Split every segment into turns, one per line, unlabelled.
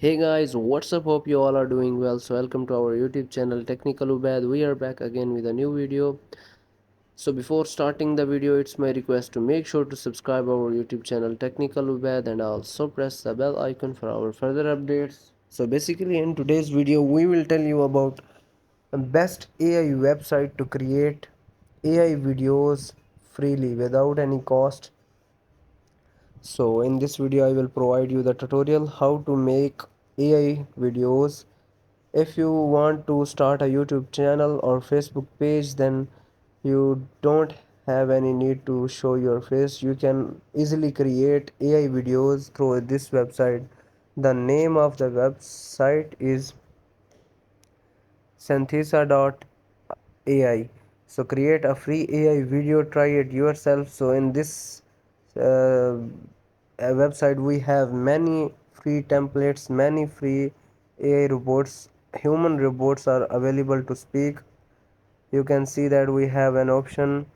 Hey guys, what's up? Hope you all are doing well. So welcome to our YouTube channel Technical Ubad. We are back again with a new video. So before starting the video, it's my request to make sure to subscribe our YouTube channel Technical Ubad and also press the bell icon for our further updates. So basically in today's video, we will tell you about the best AI website to create AI videos freely without any cost. So in this video, I will provide you the tutorial how to make AI videos. If you want to start a YouTube channel or Facebook page, then you don't have any need to show your face. You can easily create AI videos through this website. The name of the website is synthesa.ai. So create a free AI video, try it yourself. So in this uh, website we have many free templates, many free AI robots, human robots are available to speak. You can see that we have an option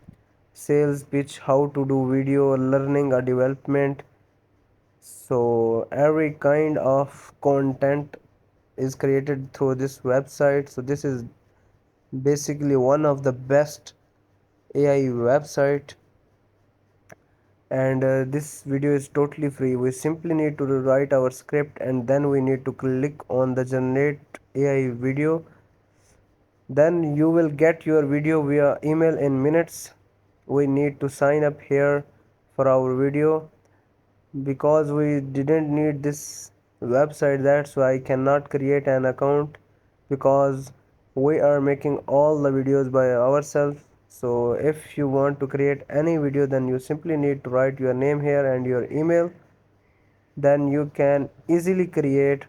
sales pitch, how to do video, learning a development. So every kind of content is created through this website. So this is basically one of the best AI website, and this video is totally free. We simply need to write our script and then we need to click on the generate AI video. Then you will get your video via email in minutes. We need to sign up here for our video because we didn't need this website. That's why I cannot create an account, because we are making all the videos by ourselves. So if you want to create any video, then you simply need to write your name here and your email. Then you can easily create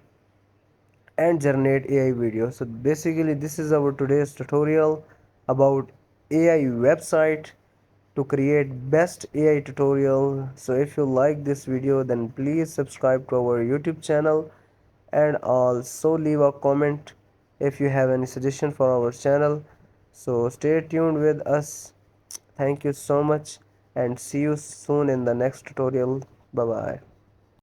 and generate AI video. So basically this is our today's tutorial about AI website to create best AI tutorial. So if you like this video, then please subscribe to our YouTube channel and also leave a comment if you have any suggestion for our channel. So stay tuned with us. Thank you so much and see you soon in the next tutorial. Bye bye.